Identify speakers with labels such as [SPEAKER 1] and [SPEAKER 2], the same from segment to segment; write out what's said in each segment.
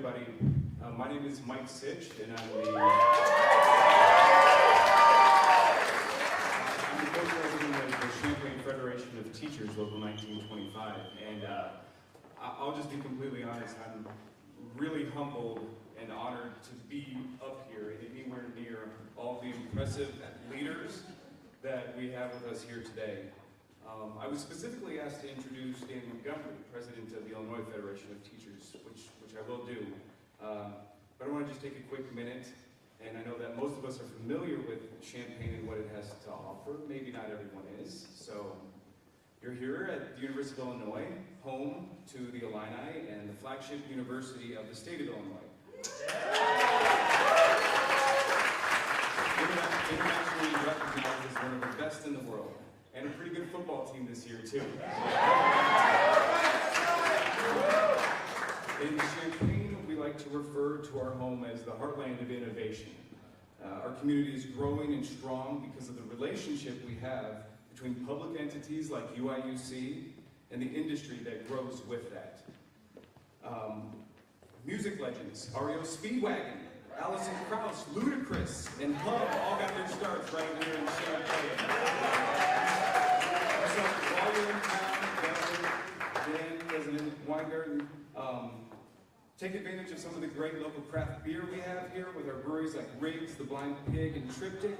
[SPEAKER 1] everybody. My name is Mike Sitch, and I'm the co-president of the Champaign Federation of Teachers, Local 1925. And I'll just be completely honest, I'm really humbled and honored to be up here and anywhere near all the impressive leaders that we have with us here today. I was specifically asked to introduce Dan Montgomery, president of the Illinois Federation of Teachers, which I will do. But I want to just take a quick minute, and I know that most of us are familiar with Champaign and what it has to offer. Maybe not everyone is. So you're here at the University of Illinois, home to the Illini and the flagship university of the state of Illinois. Internationally recognized as one of the best in the world. And a pretty good football team this year, too. In Champaign, we like to refer to our home as the heartland of innovation. Our community is growing and strong because of the relationship we have between public entities like UIUC and the industry that grows with that. Music legends, REO Speedwagon, Allison Krauss, Ludacris, and Hub all got their starts right here in Champaign. So while we're in town, Dan, President Weingarten, take advantage of some of the great local craft beer we have here with our breweries like Riggs, The Blind Pig, and Triptych,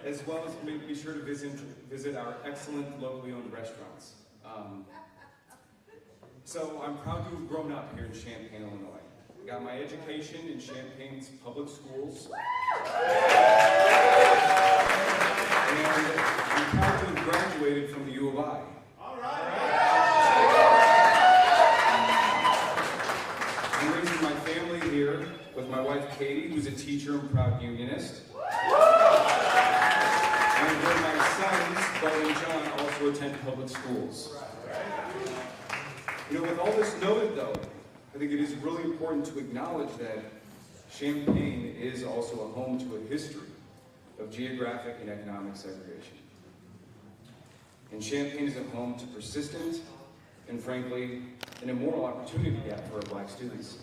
[SPEAKER 1] as well as be sure to visit our excellent locally owned restaurants. So I'm proud to have grown up here in Champaign, Illinois. I got my education in Champaign's public schools. And I'm proud to have graduated from the U of I. All right. I'm raising my family here with my wife Katie, who's a teacher and proud unionist. And where my sons, Bo and John, also attend public schools. You know, with all this noted though, I think it is really important to acknowledge that Champaign is also a home to a history of geographic and economic segregation. And Champaign is a home to persistent and, frankly, an immoral opportunity gap for our Black students.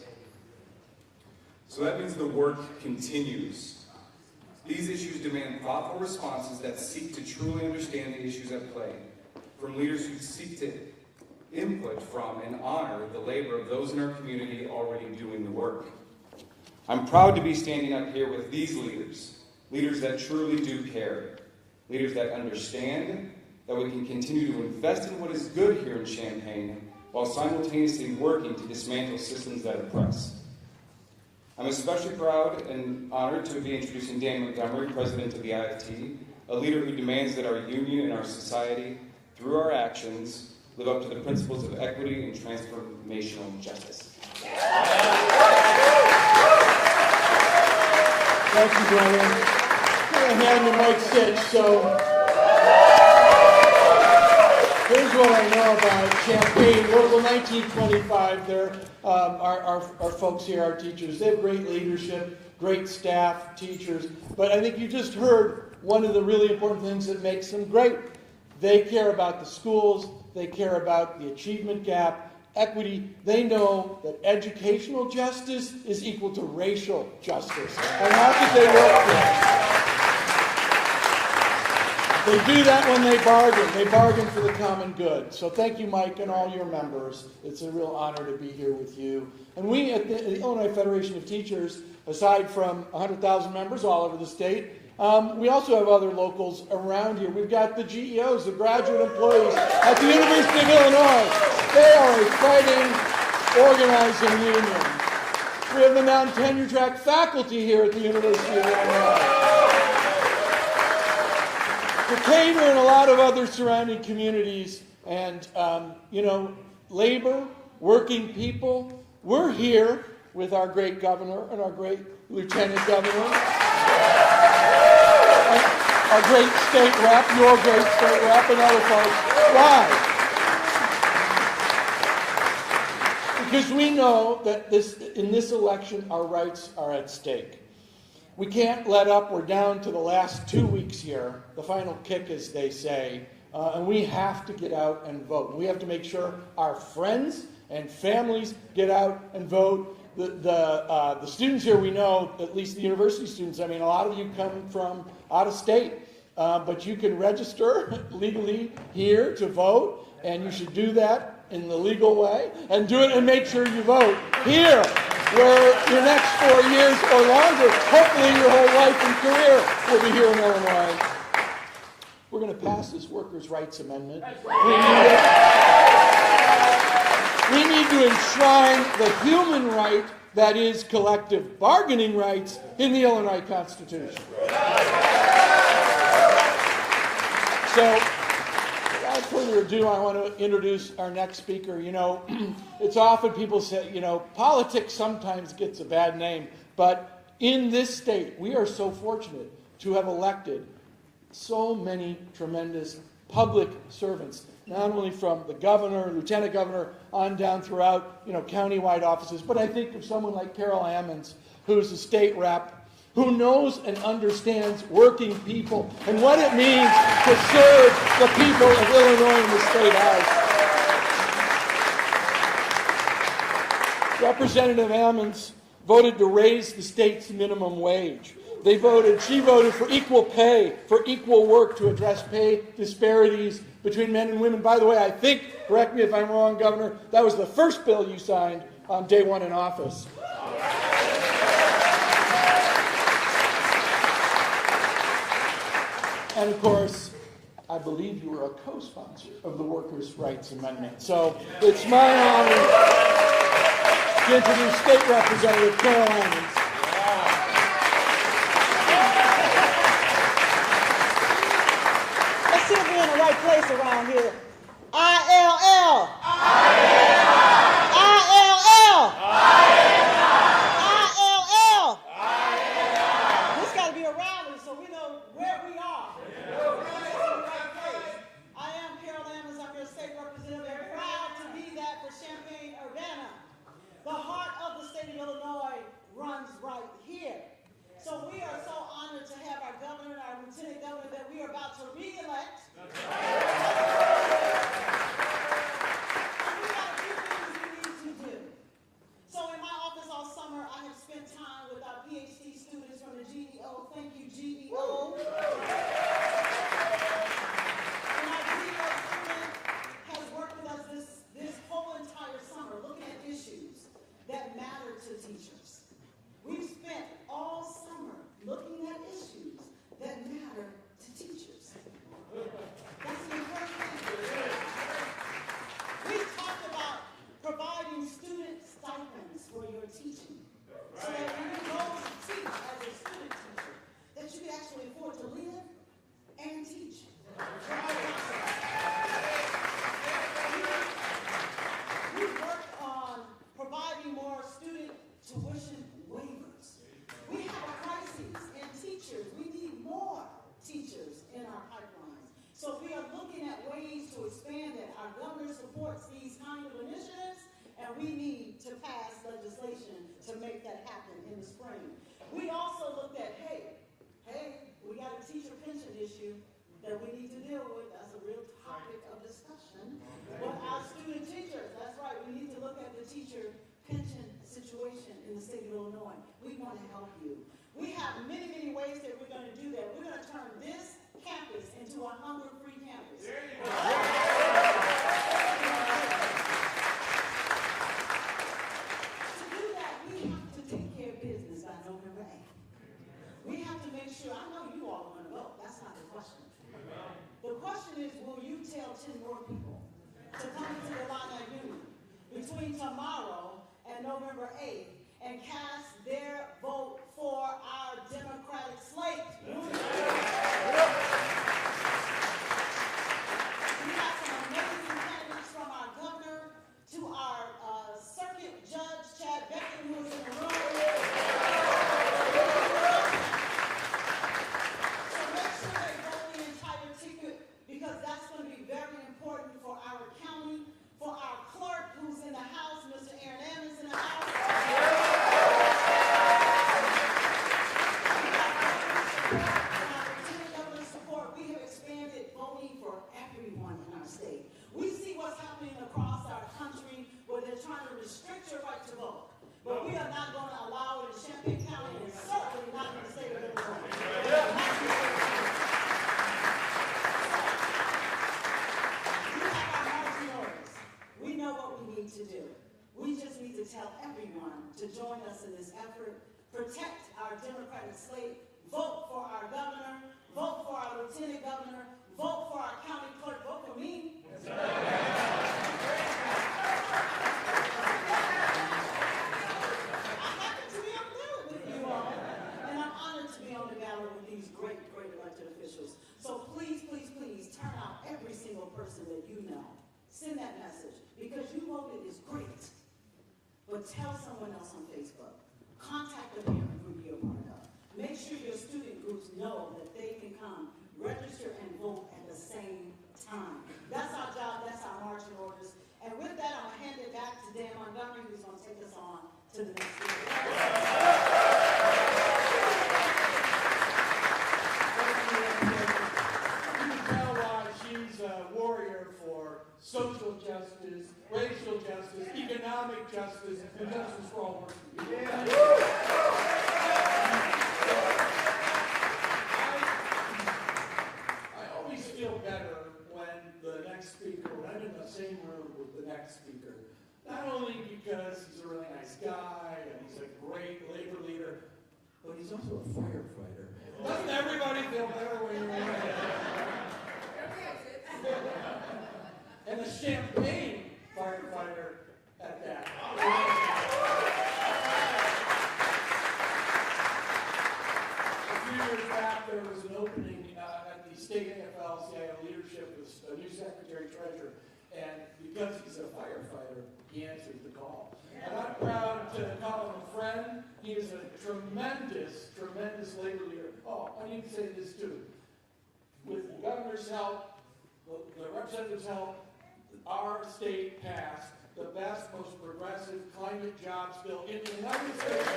[SPEAKER 1] So that means the work continues. These issues demand thoughtful responses that seek to truly understand the issues at play, from leaders who seek to input from and honor the labor of those in our community already doing the work. I'm proud to be standing up here with these leaders, leaders that truly do care, leaders that understand that we can continue to invest in what is good here in Champaign while simultaneously working to dismantle systems that oppress. I'm especially proud and honored to be introducing Dan Montgomery, president of the IFT, a leader who demands that our union and our society, through our actions, live up to the principles of equity and transformational justice.
[SPEAKER 2] Thank you, Brian. I'm going to hand the mic Sitch. So here's what I know about Champaign. Local 1925, they're our folks here, our teachers. They have great leadership, great staff, teachers. But I think you just heard one of the really important things that makes them great. They care about the schools. They care about the achievement gap, equity. They know that educational justice is equal to racial justice. And how could they work for it? They do that when they bargain. They bargain for the common good. So thank you, Mike, and all your members. It's a real honor to be here with you. And we at the Illinois Federation of Teachers, aside from 100,000 members all over the state, we also have other locals around here. We've got the GEOs, the graduate employees at the University of Illinois. They are a fighting, organizing union. We have the non-tenure track faculty here at the University of Illinois. Decatur and a lot of other surrounding communities. And, labor, working people. We're here with our great governor and our great lieutenant governor. Our great state rep, your great state rep, and other folks. Why? Because we know that in this election, our rights are at stake. We can't let up. We're down to the last 2 weeks here, the final kick, as they say, and we have to get out and vote. We have to make sure our friends and families get out and vote. the students here, we know, at least the university students, I mean, a lot of you come from out of state, but you can register legally here to vote, and you should do that in the legal way, and do it and make sure you vote here, where your next 4 years or longer, hopefully your whole life and career will be here in Illinois. We're going to pass this workers' rights amendment. We need to enshrine the human right that is collective bargaining rights in the Illinois Constitution. So, without further ado, I want to introduce our next speaker. You know, it's often people say, you know, politics sometimes gets a bad name, but in this state, we are so fortunate to have elected so many tremendous public servants, not only from the governor, lieutenant governor, on down throughout, you know, countywide offices, but I think of someone like Carol Ammons, who's a state rep, who knows and understands working people and what it means to serve the people of Illinois in the State House. Representative Ammons voted to raise the state's minimum wage. She voted for equal pay, for equal work to address pay disparities between men and women. By the way, I think, correct me if I'm wrong, Governor, that was the first bill you signed on day one in office. And of course, I believe you were a co-sponsor of the Workers' Rights Amendment. So it's my honor to introduce State Representative Carol Ammons.
[SPEAKER 3] Let's see if we're in the right place around here. ILL. This got to be a rally so we know where we are. I am Carol Ammons. I'm your state representative and proud to be that for Champaign, Urbana. The heart of the state of Illinois runs right here. So we are so honored to have our governor and our lieutenant governor that we are about to re-elect. And we got a few things we need to do. So in my office all summer, I have spent time with our PhD students from the GEO. Thank you, GEO. And our GEO student has worked with us this whole entire summer looking at issues that matter to teachers. We've spent all summer looking at issues that matter to teachers. That's the important thing. We've talked about providing student stipends for your teaching, so that when you go to teach as a student teacher, that you can actually afford to live and teach. We've worked on providing more student tuition waivers. We have a crisis in teachers. We need more teachers in our pipelines. So we are looking at ways to expand it. Our governor supports these kind of initiatives, and we need to pass legislation to make that happen in the spring. We also looked at, hey, we got a teacher pension issue that we need to deal with. That's a real topic of discussion. But our student teachers, that's right, we need to look at the teacher pension situation in the state of Illinois. We want to help you. We have many, many ways that we're going to do that. We're going to turn this campus into a hunger-free campus. There you go. To do that, we have to take care of business by November 8th. We have to make sure, I know you all are going to vote. That's not the question. The question is, will you tell 10 more people to come to the Illini Union between tomorrow and November 8th and cast their vote for our Democratic slate? We have some amazing candidates from our governor to our circuit judge, Chad Beckett, who is in the room. So make sure they vote the entire ticket, because that's going to be very important for our county, for our clerk who's in the House, Mr. Aaron Ammons in the House. We have expanded voting for everyone in our state. We see what's happening across our country where they're trying to restrict your right to vote. But we are not everyone to join us in this effort. Protect our Democratic slate. Vote for our governor. Vote for our lieutenant governor. Vote for our county clerk. Vote for me. I happen to be on the ballot with you all, and I'm honored to be on the ballot with these great, great elected officials. So please, please, please turn out every single person that you know. Send that message, because you voted is great. But tell someone else on Facebook. Contact the parent group you're a part of. Make sure your student groups know that they can come, register, and vote at the same time. That's our job. That's our marching orders. And with that, I'm going to hand it back to Dan Montgomery, who's going to take us on to the next speaker.
[SPEAKER 2] You can tell why she's a warrior for social justice, racial justice, economic justice, and justice for all working people. I always feel better when the next speaker, when I'm in the same room with the next speaker, not only because he's a really nice guy and he's a great labor leader, but he's also a firefighter. Doesn't everybody feel better when you're in and a Champaign firefighter at that. A few years back, there was an opening at the state AFL-CIO leadership with a new secretary-treasurer, and because he's a firefighter, he answered the call. And I'm proud to call him a friend. He is a tremendous, tremendous labor leader. Oh, I need to say this too. With the governor's help, the representative's help, our state passed the best, most progressive climate jobs bill in the United States.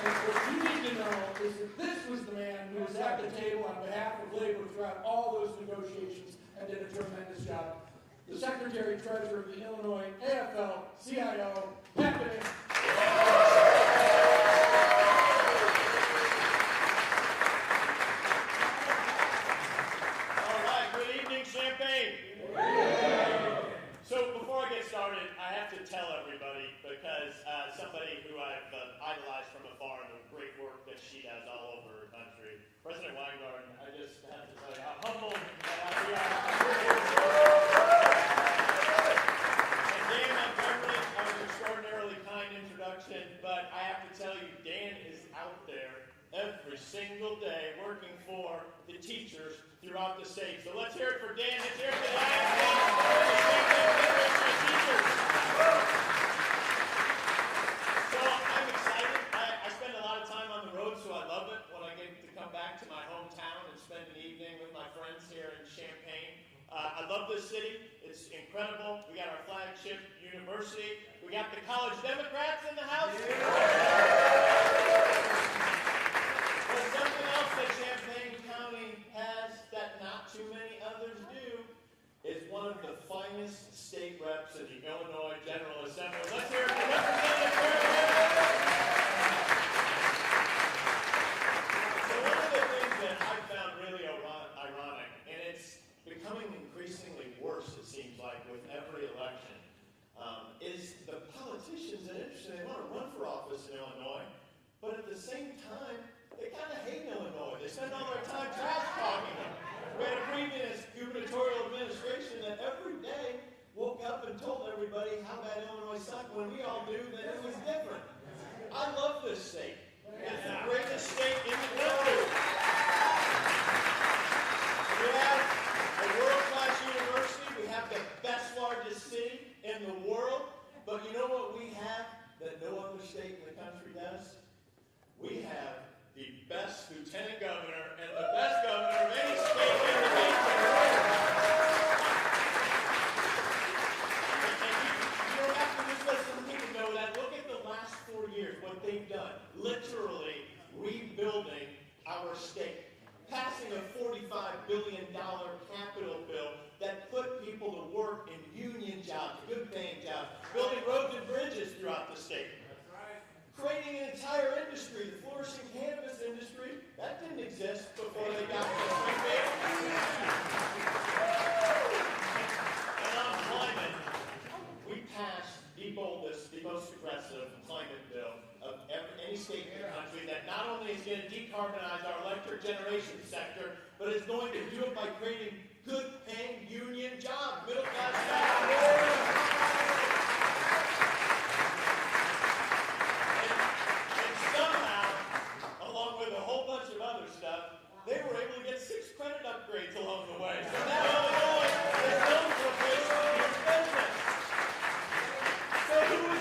[SPEAKER 2] And what you need to know is that this was the man who was at the table on behalf of labor throughout all those negotiations and did a tremendous job. The Secretary-Treasurer of the Illinois AFL-CIO, Bennett.
[SPEAKER 4] So before I get started, I have to tell everybody, because somebody who I've idolized from afar and the great work that she does all over the country, President Weingarten, I just have to tell you how humble we are. And Dan Montgomery, an extraordinarily kind introduction, but I have to tell you, Dan is out there every single day working for the teachers throughout the state. So let's hear it for Dan. Let's hear it for the teachers. So I'm excited. I spend a lot of time on the road, so I love it when I get to come back to my hometown and spend an evening with my friends here in Champaign. I love this city. It's incredible. We got our flagship university. We got the college Democrats in the house. But something else that Champaign County has that not too many others do is one of the finest state reps in the Illinois General Assembly. Let's hear it for Representative Randi. So one of the things that I found really ironic, and it's becoming increasingly worse, it seems like, with every election, is the politicians that are interested, they want to run for office in Illinois, but at the same time, they kind of hate Illinois. They spend all their time trash talking them. We had a previous gubernatorial administration that every day woke up and told everybody how bad Illinois sucked when we all knew that it was different. I love this state. It's the greatest state in the country. We have a world-class university. We have the best, largest city in the world. But you know what we have that no other state in the country does? We have the best lieutenant governor and the best governor of any state in the nation. And you don't have to just let some people know that. Look at the last 4 years, what they've done. Literally rebuilding our state. Passing a $45 billion capital bill that put people to work in union jobs, good paying jobs, building roads and bridges throughout the state. Creating an entire industry, the flourishing cannabis industry, that didn't exist decarbonize our electric generation sector, but it's going to do it by creating good-paying union jobs, middle-class jobs. And somehow, along with a whole bunch of other stuff, they were able to get 6 credit upgrades along the way. So now Illinois is known for a place to do business. So who is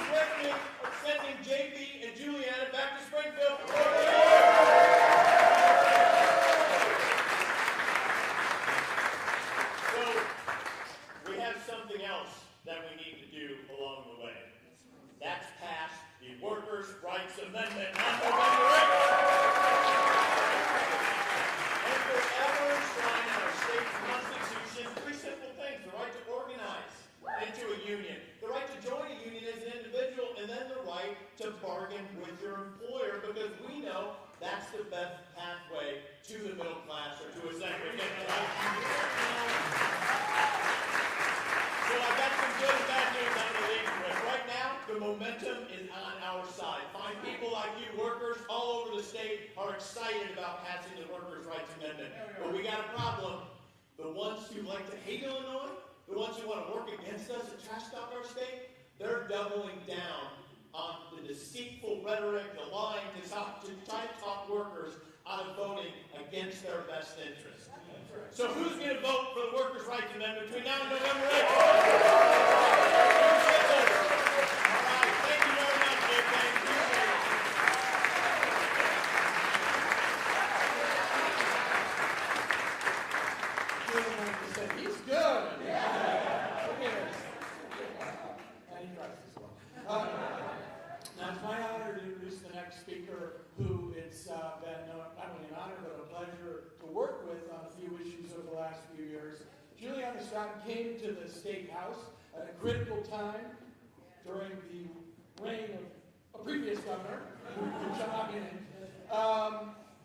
[SPEAKER 4] sending J.B. and Juliana back to Springfield? So we have something else that we need to do along the way. That's pass the Workers' Rights Amendment on November 8th. And forever enshrine in our state's constitution 3 simple things: the right to organize into a union, the right to join a union as an individual, and then the right to bargain with your employer, because we know that's the best pathway to the middle class or to a segregated life. So I've got some good and bad news I'm going to leave you with. Right now, the momentum is on our side. Fine people like you, workers all over the state, are excited about passing the Workers' Rights Amendment. But we got a problem. The ones who like to hate Illinois, the ones who want to work against us and trash talk our state, they're doubling down on the deceitful rhetoric, the lying, to try to talk workers out of voting against their best interest. So who's going to vote for the Workers' Rights Amendment between now and November 8th? All right, thank you very much, J.B. Appreciate it.
[SPEAKER 2] He's good. And he tries as well. Now it's my honor to introduce the next speaker, who it's been not only an honor but a pleasure to work with on a few issues over the last few years. Juliana Stratton came to the State House at a critical time during the reign of a previous governor, John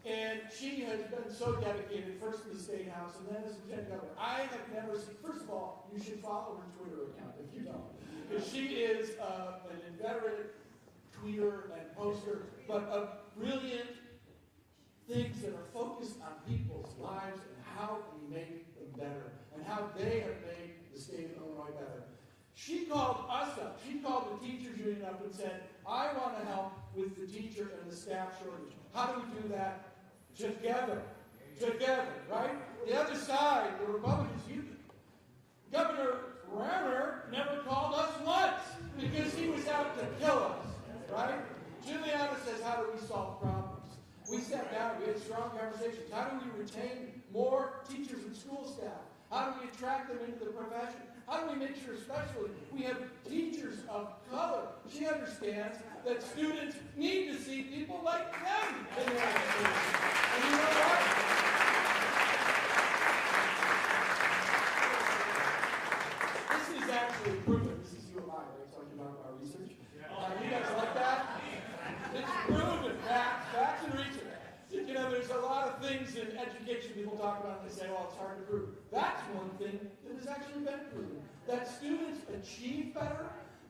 [SPEAKER 2] and she has been so dedicated, first in the State House and then as Lieutenant Governor. I have never seen, first of all, you should follow her Twitter account if you don't, because she is an inveterate tweeter and poster, but of brilliant things that are focused on people's lives and how we make them better and how they have made the state of Illinois better. She called us up. She called the teachers union up and said, I want to help with the teacher and the staff shortage. How do we do that? Together, right? The other side, the Republicans, Governor Rammer never called us once because he was out to kill us, right? Juliana says, how do we solve problems? We sat down, we had strong conversations. How do we retain more teachers and school staff? How do we attract them into the profession? How do we make sure, especially, we have teachers of color? She understands that students need to see people like them in their education. And you know what? This is actually proven. This is UMI, right? Talking about our research. You guys like that? It's proven. Facts and research. You know, there's a lot of things in education people talk about and they say, well, it's hard to prove. That's one thing that has actually been proven. That students achieve better,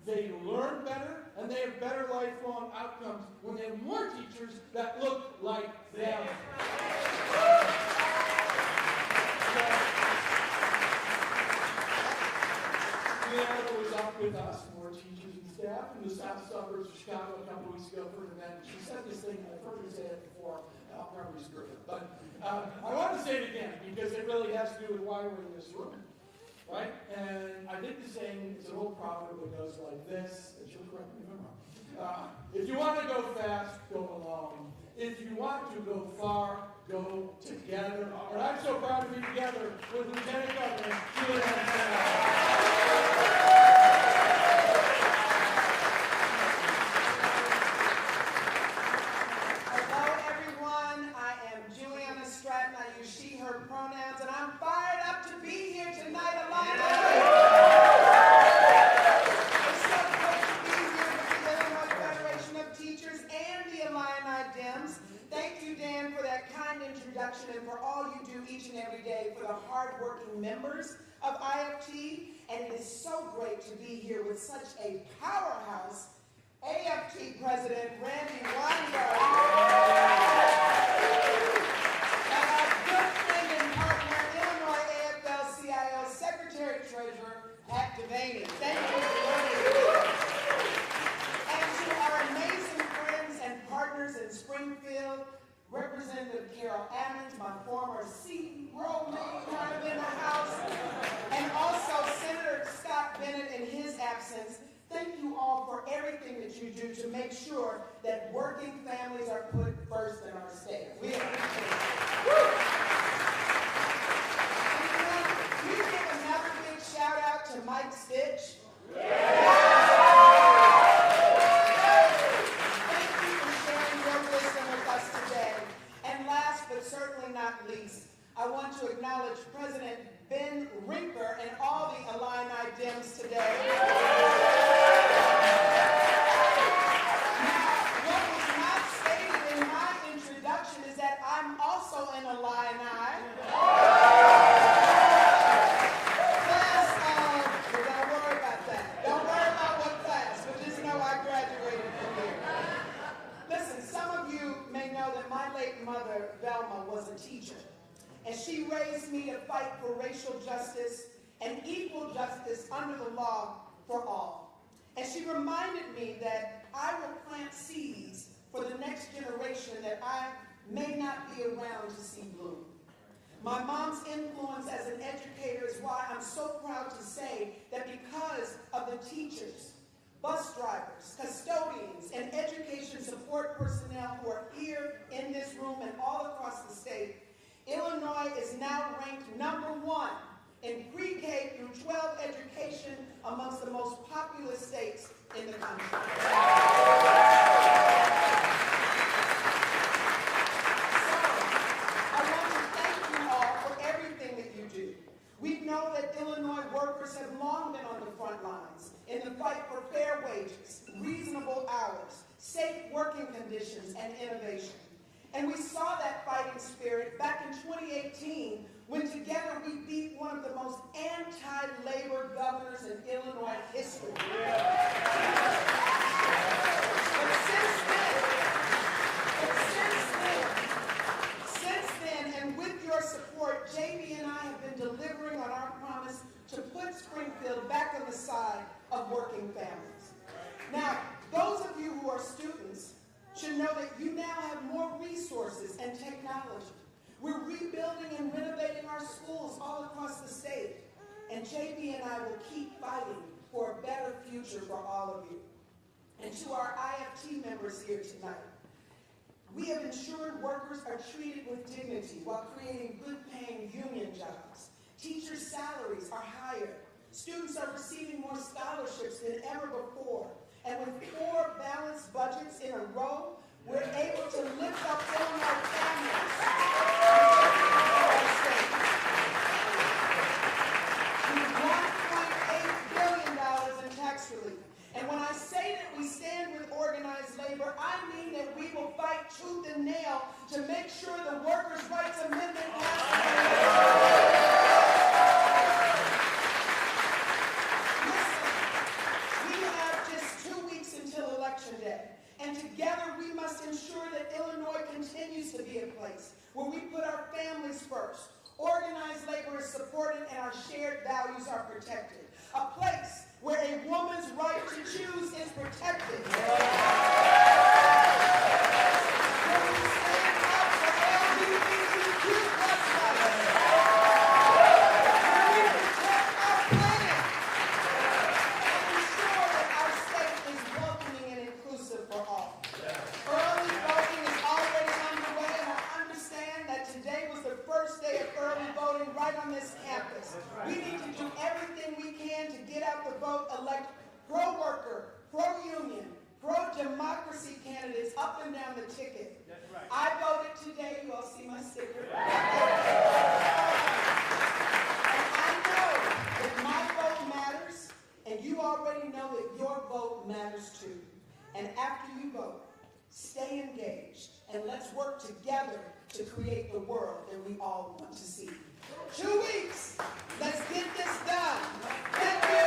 [SPEAKER 2] they learn better, and they have better lifelong outcomes when they have more teachers that look like them. Juliana was up with us, more teachers and staff, in the south suburbs of Chicago a couple weeks ago for an event. She said this thing, and I've heard her say it before, and I'll probably screw it. But I want to say it again, because it really has to do with why we're in this room. Right? And I think the saying, it's an old proverb that goes like this, and she'll correct me if I'm wrong. If you want to go fast, go alone. If you want to go far, go together. And I'm so proud to be together with Lieutenant Governor Juliana.
[SPEAKER 5] Hello, everyone. I am Juliana Stratton. I use she, her pronouns, and I'm fired up to be here tonight, Illini. It's so great to be here with the Illinois Federation of Teachers and the Illini Dems. Thank you, Dan, for that kind introduction and for all you do each and every day for the hardworking members of IFT. And it is so great to be here with such a powerhouse AFT President, Randi Weingarten. Ammons, my former seat roommate kind of in the House, and also Senator Scott Bennett in his absence. Thank you all for everything that you do to make sure that working families are put first in our state. We appreciate it. Woo! And you give another big shout out to Mike Stitch. Certainly not least, I want to acknowledge President Ben Rinker and all the Illini Dems today. Now, what was not stated in my introduction is that I'm also an Illini. Class of, don't worry about that. Don't worry about what class, but just know I graduated from here. Listen, some of you may know that my late mother, Velma, was a teacher, and she raised me to fight for racial justice and equal justice under the law for all. And she reminded me that I will plant seeds for the next generation that I may not be around to see bloom. My mom's influence as an educator is why I'm so proud to say that because of the teachers, bus drivers, custodians, and education support personnel who are here in this room and all across the state, Illinois is now ranked #1 in pre-K through 12 education amongst the most populous states in the country. So, I want to thank you all for everything that you do. We know that Illinois workers have long been on the front lines in the fight for fair wages, reasonable hours, safe working conditions, and innovation. And we saw that fighting spirit back in 2018 when together we beat one of the most anti-labor governors in Illinois history. But since then, and with your support, J.B. and I have been delivering on our promise to put Springfield back on the side of working families. Now, those of you who are students should know that you now have more resources and technology. We're rebuilding and renovating our schools all across the state. And J.B. and I will keep fighting for a better future for all of you. And to our IFT members here tonight, we have ensured workers are treated with dignity while creating good-paying union jobs. Teachers' salaries are higher. Students are receiving more scholarships than ever before. And with 4 balanced budgets in a row, we're able to lift up Illinois families. With $1.8 billion in tax relief. And when I say that we stand with organized labor, I mean that we will fight tooth and nail to make sure the Workers' Rights Amendment passes. And together we must ensure that Illinois continues to be a place where we put our families first, organized labor is supported, and our shared values are protected. A place where a woman's right to choose is protected. Where we stand up for LGBTQ+ rights. Where we protect our planet. And ensure that our state is welcoming and inclusive for all. Early voting is already underway, and I understand that today was the first day of early voting right on this campus. We need to do everything we can to get out the vote, elect pro-worker, pro-union, pro-democracy candidates up and down the ticket. That's right. I voted today. You all see my sticker. And I know that my vote matters, and you already know that your vote matters too. And after you vote, stay engaged, and let's work together to create the world that we all want to see. 2 weeks. Let's get this done. Thank you.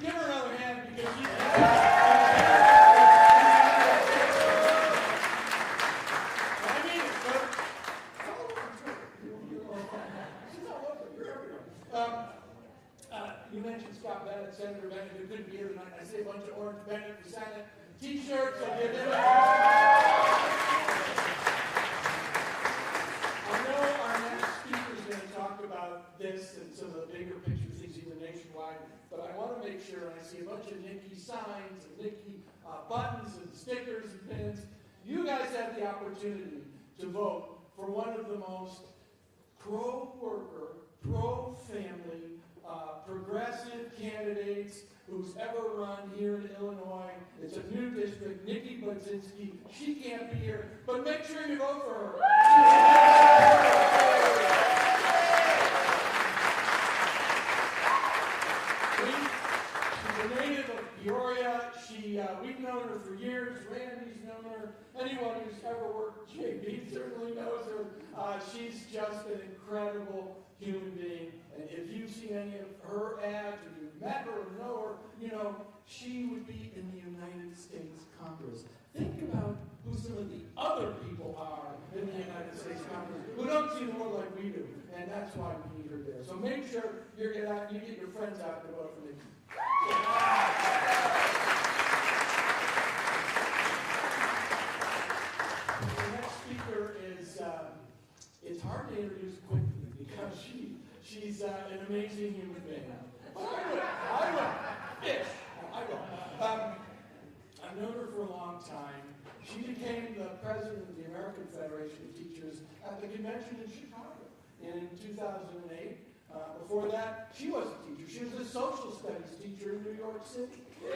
[SPEAKER 2] Give her another hand because she's... You mentioned Scott Bennett, Senator Bennett, who couldn't be here tonight. I see a bunch of orange Bennett for Senate t-shirts. So give them I know our next speaker is going to talk about this and some of the bigger picture things even nationwide, but I want to make sure, and I see a bunch of Nikki signs and Nikki buttons and stickers and pins. You guys have the opportunity to vote for one of the most pro-worker, pro-family, progressive candidates who's ever run here in Illinois. It's a new district, Nikki Budzinski. She can't be here, but make sure you vote for her. She's a native of Peoria. We've known her for years. Randy's known her. Anyone who's ever worked with J.B. certainly knows her. She's just an incredible human being. And if you've seen any of her ads, or you've met her or know her, you know, she would be in the United States Congress. Think about who some of the other people are in the United States Congress who don't see the world like we do. And that's why we need her there. So make sure you get your friends out to vote for Nikki. The next speaker is, it's hard to introduce quickly because she's an amazing human being. I will. I've known her for a long time. She became the president of the American Federation of Teachers at the convention in Chicago in 2008. Before that, she was a teacher. She was a social studies teacher in New York City. She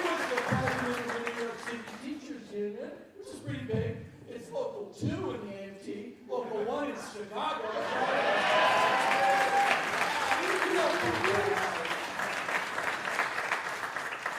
[SPEAKER 2] was the president of the New York City Teachers Union, which is pretty big. It's local 2 in the AFT, local 1 in Chicago.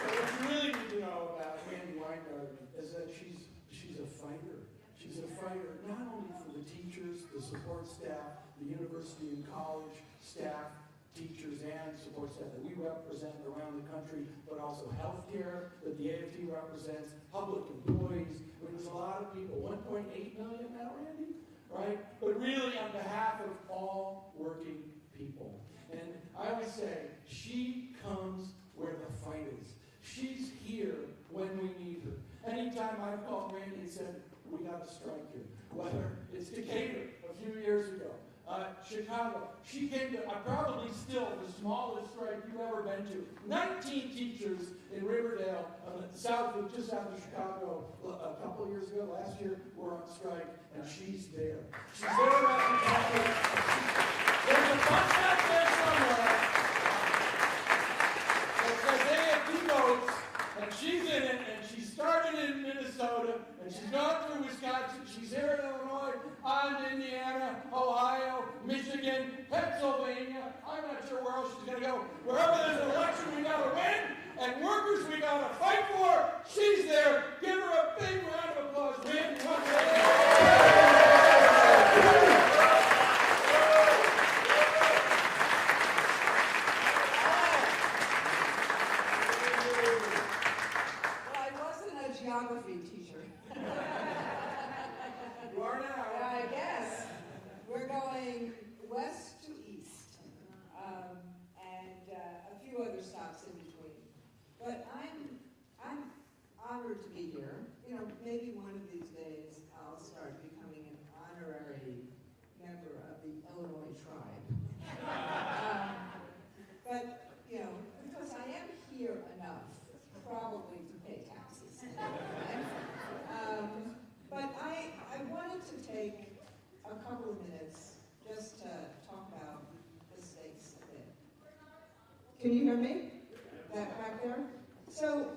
[SPEAKER 2] What you really need to know about Randi Weingarten is that she's a fighter. She's a fighter not only for the teachers, the support staff, the university and college staff, teachers and support staff that we represent around the country, but also healthcare that the AFT represents, public employees. I mean, there's a lot of people, 1.8 million now, Randy, right? But really on behalf of all working people. And I always say, she comes where the fight is. She's here when we need her. Anytime I've called Randy and said, we got to strike here, whether it's Decatur a few years ago, Chicago. She came to probably still the smallest strike you've ever been to. 19 teachers in Riverdale, just south of Chicago, a couple of years ago, last year, were on strike, and she's there. She's there representing. There's a bus out there somewhere that says AFT votes, and she's in it, and she started in Minnesota, and she's gone through Wisconsin, she's here in Illinois, on to Indiana, Ohio, Michigan, Pennsylvania. I'm not sure where else she's going to go. Wherever there's an election, we got to win, and workers we got to fight for. She's there. Give her a big round of applause. Randy, come
[SPEAKER 6] geography teacher.
[SPEAKER 2] You are now.
[SPEAKER 6] I guess. We're going west to east, and a few other stops in between. But I'm honored to be here. You know, maybe one of these days I'll start becoming an honorary member of the Illinois tribe. But, you know, because I am here enough, probably to pay taxes. But I wanted to take a couple of minutes just to talk about the stakes a bit. Can you hear me? That back there? So,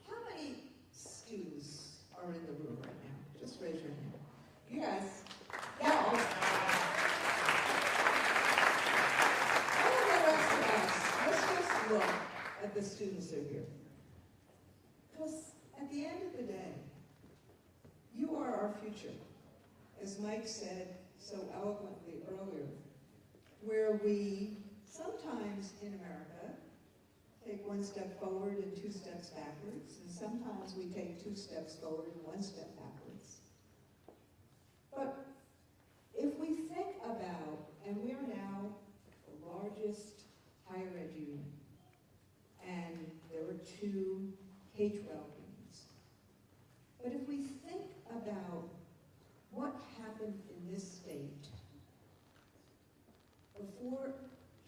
[SPEAKER 6] how many students are in the room right now? Just raise your hand. You guys. Yeah. All of the rest of us, let's just look at the students who are here. Because at the end of the day, you are our future. As Mike said so eloquently earlier, where we sometimes in America take one step forward and 2 steps backwards, and sometimes we take 2 steps forward and 1 step backwards. But if we think about, and we are now largest higher ed union, and there were 2 K-12 unions. But if we think about what happened in this state before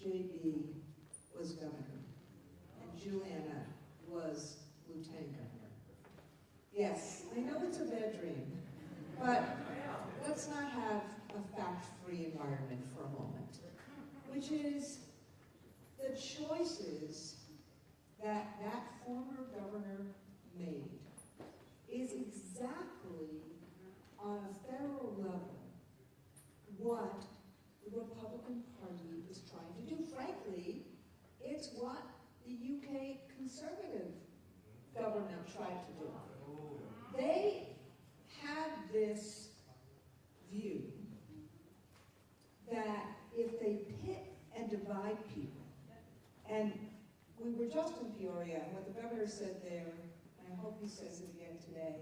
[SPEAKER 6] J.B. was governor and Juliana was lieutenant governor. Yes, I know it's a bad dream, but let's not have a fact-free environment for a moment, which is the choices that that former governor made is exactly on a federal level what the Republican Party is trying to do. Frankly, it's what the UK Conservative government tried to do. They had this view that if they pit and divide people, and we were just in Peoria, and what the governor said there, and I hope he says it again today,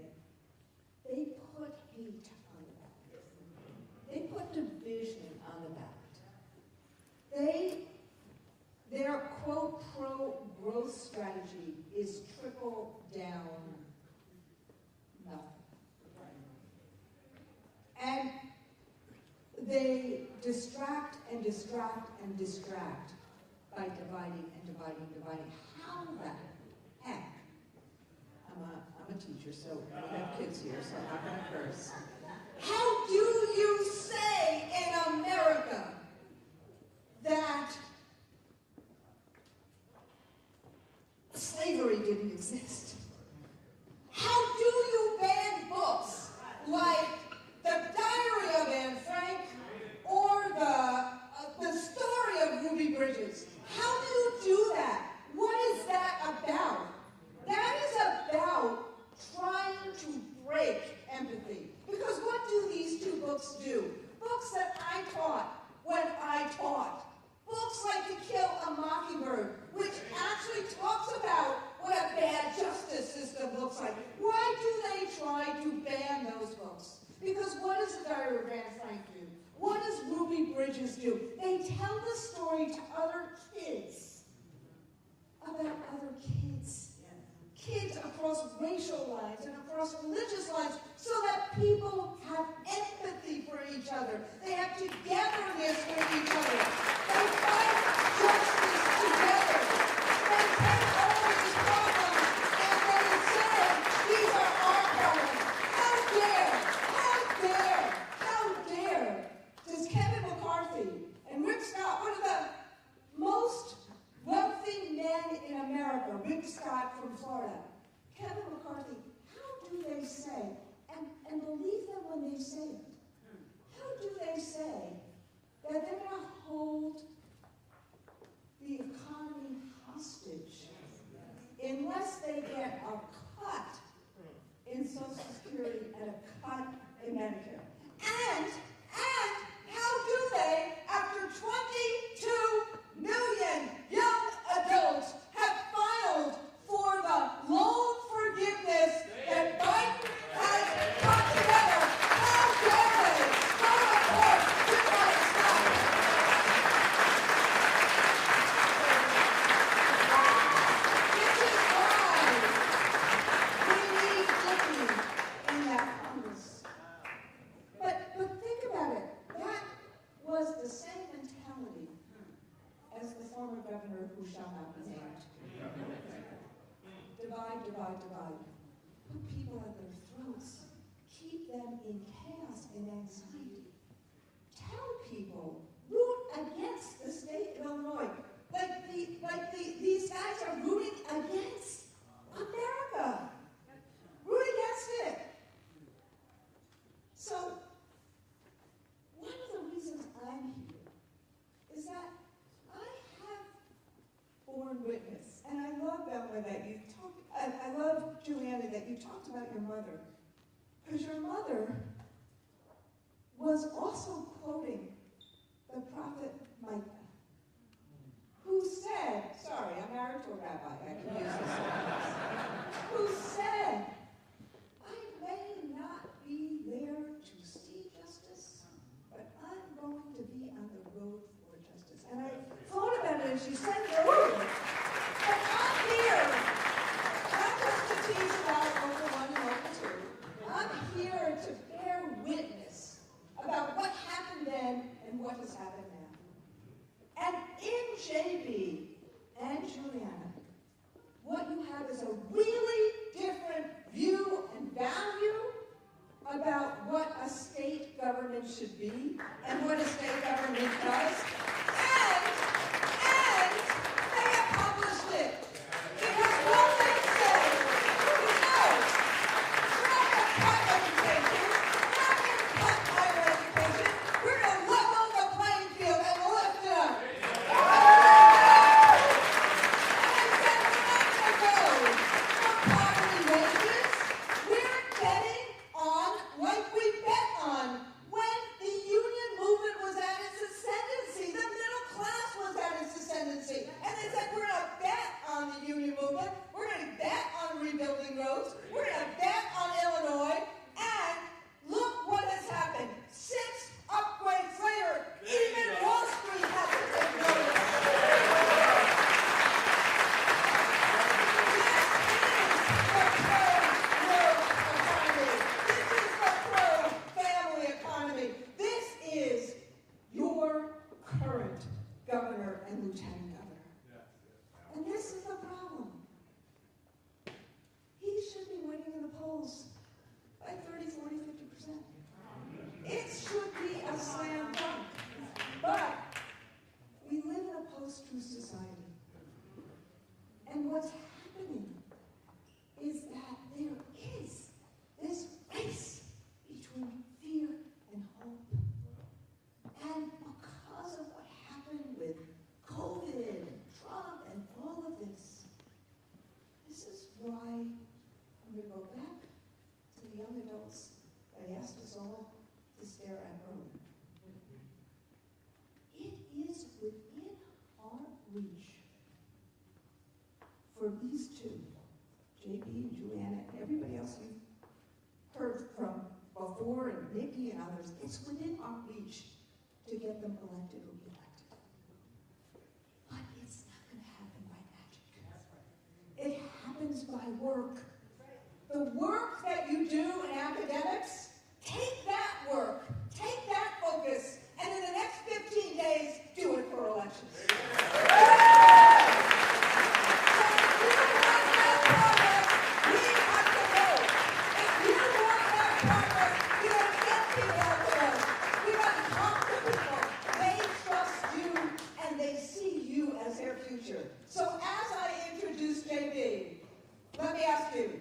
[SPEAKER 6] they put hate on the ballot. They put division on the ballot. Their quote pro-growth strategy is trickle down nothing. And they distract and distract and distract by dividing and dividing and dividing. How the heck? I'm a teacher, so I have kids here, so I'm not going to curse. How do you say in America that slavery didn't exist? How do you ban books like The Diary of Anne Frank or the story of Ruby Bridges? How do you do that? What is that about? That is about trying to break empathy. Because what do these 2 books do? Books that I taught when I taught. Books like To Kill a Mockingbird, which actually talks about what a bad justice system looks like. Why do they try to ban those books? Because what does The Diary of Anne Frank do? What does Ruby Bridges do? They tell the story to other kids about other kids. Kids across racial lines and across religious lines, so that people have empathy for each other. They have togetherness with each other. They fight justice together. They take all these problems and they say, these are our problems. How dare does Kevin McCarthy and Rick Scott, one of the most wealthy men in America, Rick Scott from Florida, Kevin McCarthy, how do they say, and believe them when they say it, how do they say that they're going to hold the economy hostage unless they get a cut in Social Security and a cut in Medicare? And how do they, after 22 million young adults have filed for the loan forgiveness that Biden has brought together, how dare they go to court to try to stop it? This is why we need dignity in that Congress. But think about it. That was the same mentality as the former governor who shall not be named. Divide, divide, divide. Put people at their throats. Keep them in chaos and anxiety. Tell people, root against the state of Illinois. These guys are rooting against America. Root against it. So, one of the reasons I'm here is that I have borne witness, and I love, Bella, that you talked, I love, Juliana, that you talked about your mother, because your mother was also quoting the prophet Micah, who said, sorry, I'm married to a rabbi, I can use this sentence, who said, I may not be there to see justice, but I'm going to be on the road for justice. And I thought about should be and what a state government does. And they accomplished it. Because what they said is no, we're not going to cut education. We're not going to cut higher education. We're going to level the playing field and lift it up. Governor and lieutenant governor. And this is the problem. He should be winning in the polls by 30, 40, 50%. It should be a slam dunk. But we live in a post-truth society. And what's happening is that there is this race between fear and hope. And because of what happened with COVID and Trump and all of this, this is why I'm going to go back to the young adults that I asked us all to stare at earlier. It is within our reach for these two, J.B. and Juliana, and everybody else you've heard from before, and Nikki and others, it's within our reach to get them elected or re-elected. But it's not going to happen by magic. It happens by work. The work that you do in academics, take that work, take that focus, and in the next 15 days, do it for elections. So as I introduce J.B., let me ask you,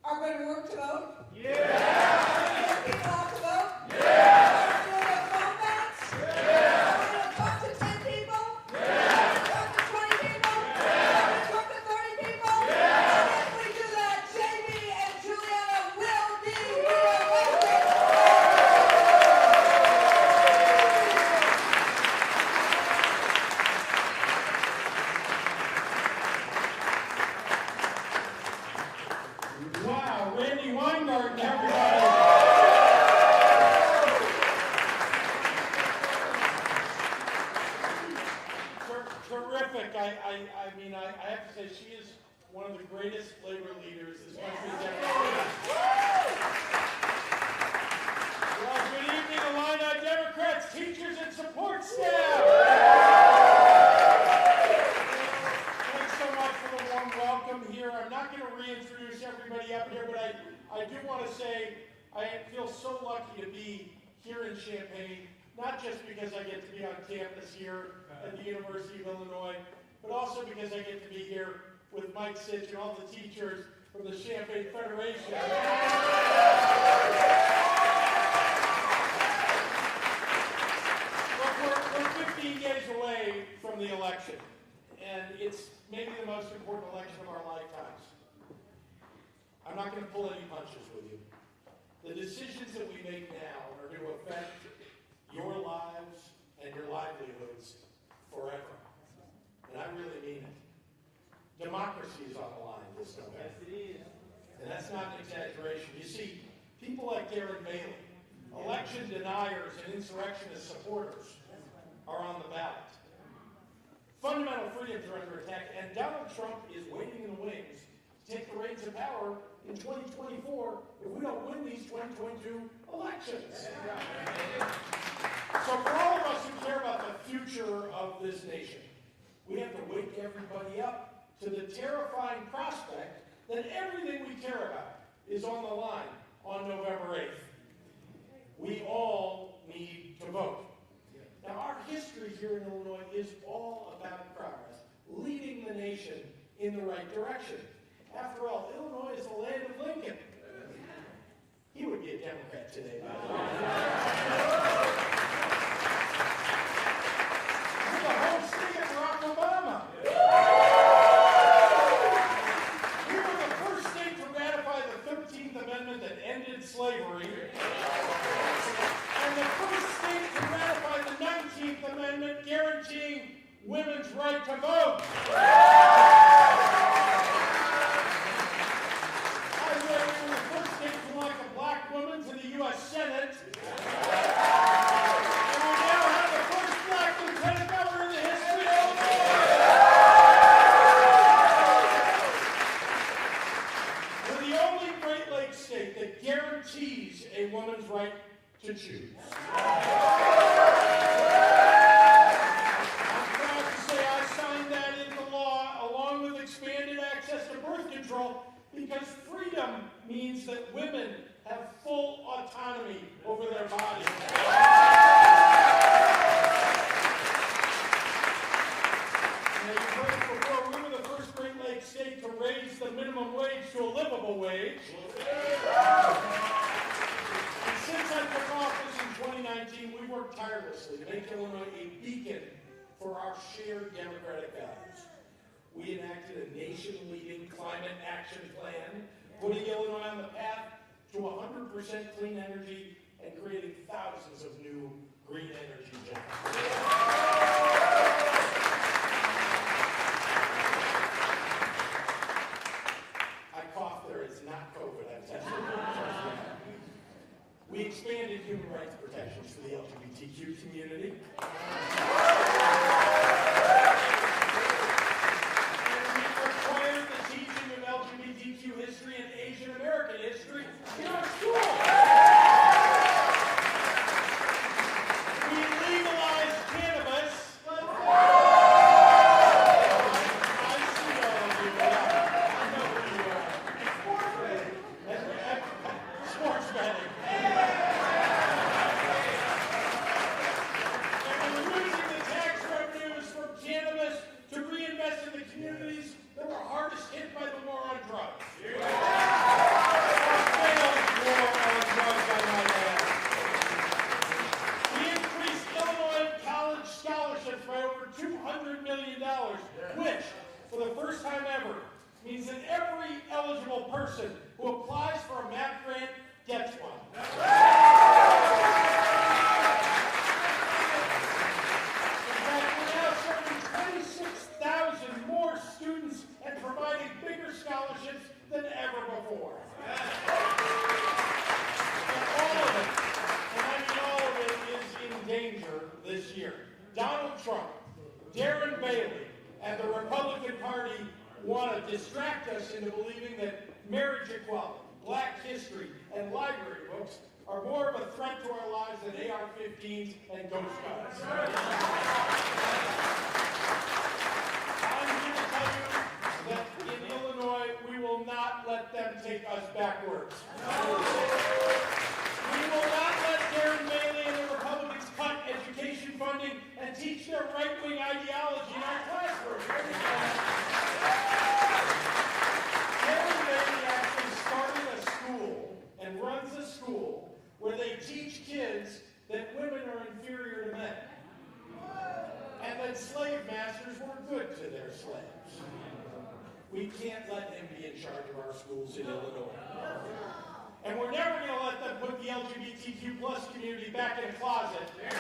[SPEAKER 6] are we going to work to vote? Yeah! Are people out to vote? Yeah! Are we going to phone banks? Yeah! Are we going to talk to 10 people? Yeah! Are we going to talk to 20 people? Yeah! Are we going to talk to 30 people? Yeah! And if we do that, J.B. and Juliana will be re-elected.
[SPEAKER 2] Wow, Randy Weingarten, everybody. Terrific. I mean, I have to say, she is one of the greatest labor leaders this country has ever seen. Well, good evening, Illini Democrats, teachers, and support staff. Thanks so much for the warm welcome here. I'm not going to reintroduce everybody up here, but I do want to say I feel so lucky to be here in Champaign, not just because I get to be on campus here at the University of Illinois, but also because I get to be here with Mike Sitch and all the teachers from the Champaign Federation. Look, we're 15 days away from the election, and it's maybe the most important election of our lifetimes. I'm not going to pull any punches with you. The decisions that we make now are going to affect your lives and your livelihoods forever. And I really mean it. Democracy is on the line this November. Yes, it is. And that's not an exaggeration. You see, people like Darren Bailey, election deniers and insurrectionist supporters, are on the ballot. Fundamental freedoms are under attack, and Donald Trump is waiting in the wings to take the reins of power in 2024 if we don't win these 2022 elections. So for all of us who care about the future of this nation, we have to wake everybody up to the terrifying prospect that everything we care about is on the line on November 8th. We all need to vote. Now, our history here in Illinois is all about progress, leading the nation in the right direction. After all, Illinois is the land of Lincoln. He would be a Democrat today, by the way. We're the home state of Barack Obama. We were the first state to ratify the 13th Amendment that ended slavery, and the first state to ratify the 19th Amendment guaranteeing women's right to vote. To the U.S. Senate. And we now have the first black lieutenant governor in the history of Illinois. We're the only Great Lakes state that guarantees a woman's right to choose. I'm proud to say I signed that into law along with expanded access to birth control because freedom means that women have full autonomy over their bodies. Now, you've heard before, we were the first Great Lakes state to raise the minimum wage to a livable wage. And since I took office in 2019, we worked tirelessly to make Illinois a beacon for our shared democratic values. We enacted a nation-leading climate action plan, putting Illinois on the path to 100% clean energy and creating thousands of new green energy jobs. I coughed there. It's not COVID. I've tested it. We expanded human rights protections for the LGBTQ community. History and Asian American history in our school. We legalized cannabis. I see all of you. I know who you are. Sports betting. And we're using the tax revenues from cannabis to reinvest in the communities that were hardest hit by the war on drugs. We increased Illinois college scholarships by over $200 million, which, for the first time ever, means that every eligible person who applies for a MAP grant gets one. In fact, we're now serving 26,000 more students and providing bigger scholarships than ever before. And all of it, and I mean all of it, is in danger this year. Donald Trump, Darren Bailey, and the Republican Party want to distract us into believing that marriage equality, black history, and library books are more of a threat to our lives than AR-15s and ghost guns. I'm here to tell you that in Illinois, we will not let them take us backwards. We will not let Darren Bailey and the Republicans cut education funding and teach their right-wing ideology in our classrooms. Darren Bailey actually started a school and runs a school where they teach kids that women are inferior to men and that slave masters were good to their slaves. We can't let him be in charge of our schools in Illinois. And we're never going to let them put the LGBTQ plus community back in a closet. And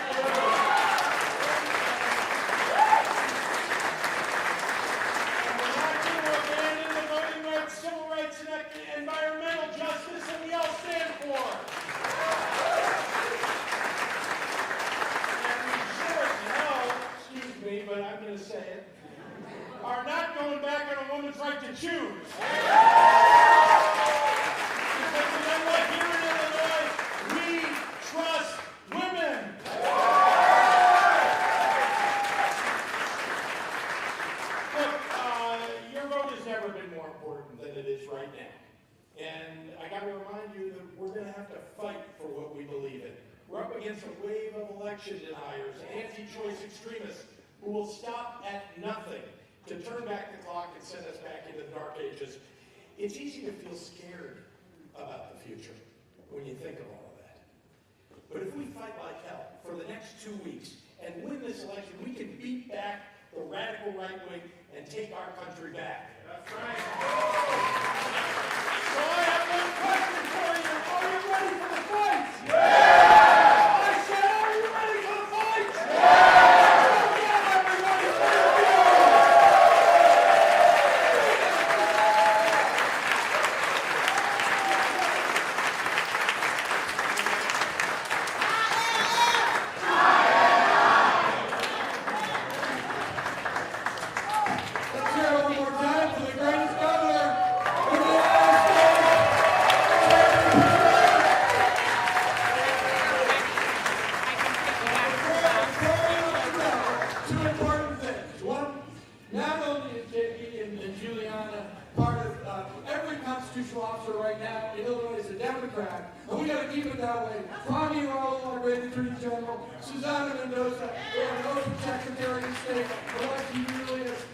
[SPEAKER 2] we're not going to abandon the voting rights, civil rights, and environmental justice that we all stand for. And we sure as hell, excuse me, but I'm going to say it, are not going back on a woman's right to choose. Because you know what? Here in Illinois, we trust women. Look, your vote has never been more important than it is right now. And I got to remind you that we're going to have to fight for what we believe in.
[SPEAKER 7] We're up against a wave of election deniers, anti-choice extremists who will stop at nothing to turn back the clock and send us back into the dark ages. It's easy to feel scared about the future when you think of all of that. But if we fight like hell for the next 2 weeks and win this election, we can beat back the radical right wing and take our country back. That's right. So I have one question for you. Are you ready for the fight? Yeah! I said, are you ready for the fight? Yeah! Yeah, everybody, thank you!
[SPEAKER 2] Let's hear it one more time for the greatest governor in the United States. Two important things. One, not only is J.B. and Juliana part of every constitutional officer right now in Illinois is a Democrat, and we got to keep it that way. Tommy Raoul, our great Attorney General, Susanna Mendoza, our Secretary of State, Alexi Julius,